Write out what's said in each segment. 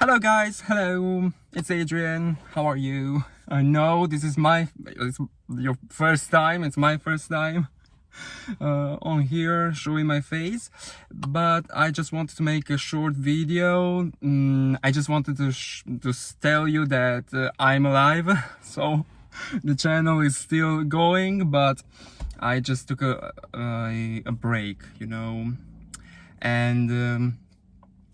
Hello guys, hello, it's Adrian. How are you? I know this is it's your first time, it's my first time on here showing my face, but I just wanted to make a short video. I just wanted to tell you that I'm alive, so the channel is still going, but I just took a break, and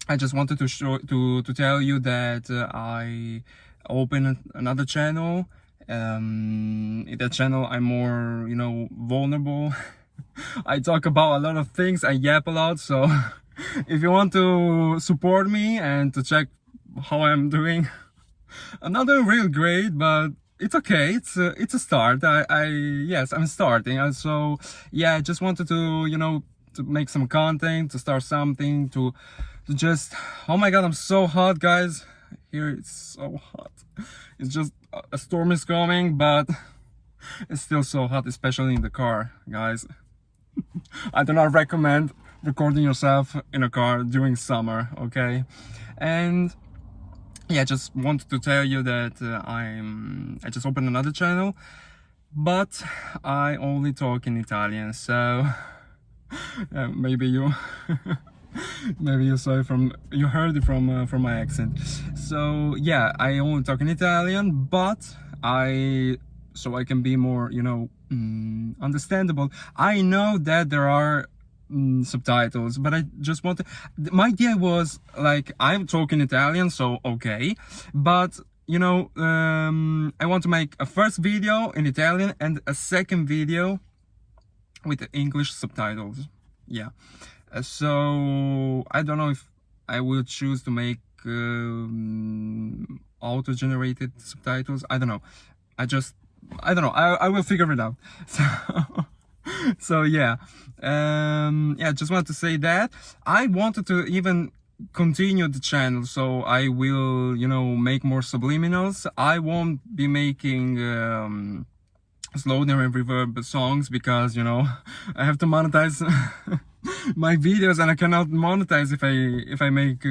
I just wanted to tell you that I opened another channel. In that channel I'm more, vulnerable. I talk about a lot of things, I yap a lot, so if you want to support me and to check how I'm doing, I'm not doing real great, but it's okay. It's a start. Yes, I'm starting. So yeah, I just wanted to to make some content, to start something, to just, oh my god, I'm so hot, guys. Here it's so hot. It's just a storm is coming, but it's still so hot, especially in the car, guys. I do not recommend recording yourself in a car during summer, okay? And yeah, just wanted to tell you that I just opened another channel, but I only talk in Italian, so maybe you maybe you heard it from my accent. So yeah, I only talk in Italian, but so I can be more understandable. I know that there are subtitles, but I just want to, my idea was like, I'm talking Italian, so okay, but I want to make a first video in Italian and a second video with English subtitles. Yeah, so I don't know if I will choose to make auto-generated subtitles. I don't know. I don't know. I will figure it out. So yeah, just wanted to say that I wanted to even continue the channel, so I will make more subliminals. I won't be making slow down and reverb songs because I have to monetize my videos, and I cannot monetize if I make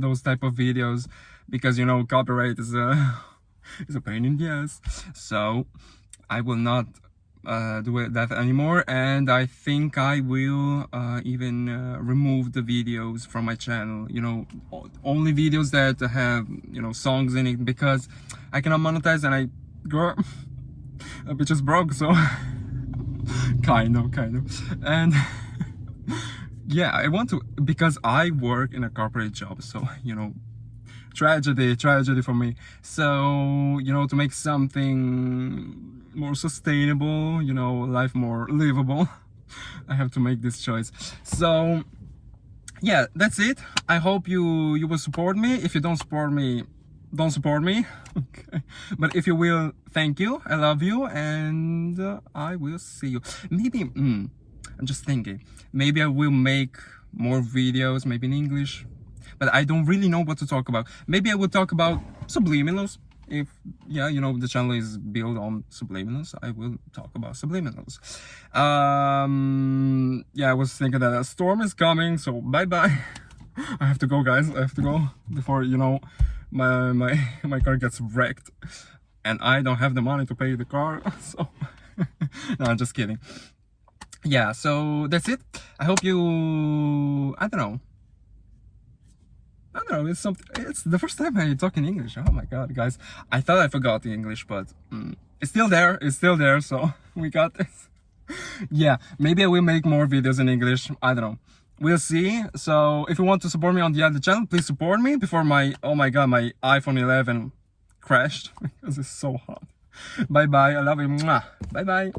those type of videos, because copyright is a pain in the ass. So I will not do that anymore, and I think I will even remove the videos from my channel, only videos that have songs in it, because I cannot monetize, and girl, a bitch is broke, so kind of, and yeah, I want to, because I work in a corporate job, so tragedy for me. So to make something more sustainable, life more livable, I have to make this choice. So yeah, that's it. I hope you will support me. If you don't support me, don't support me. Okay, but if you will, thank you, I love you, and I will see you. Maybe I'm just thinking, maybe I will make more videos, maybe in English, but I don't really know what to talk about. Maybe I will talk about subliminals. If the channel is built on subliminals, I will talk about subliminals. Yeah, I was thinking that a storm is coming, so bye bye. I have to go, guys. I have to go before my car gets wrecked, and I don't have the money to pay the car. So no, I'm just kidding. Yeah, so that's it. I hope you, I don't know, it's the first time I talk in English. Oh my god, guys, I thought I forgot the English, but it's still there, so we got this. Yeah, maybe I will make more videos in English, I don't know, we'll see. So if you want to support me on the other channel, please support me before oh my god, my iPhone 11 crashed because it's so hot. Bye bye, I love you. Bye bye.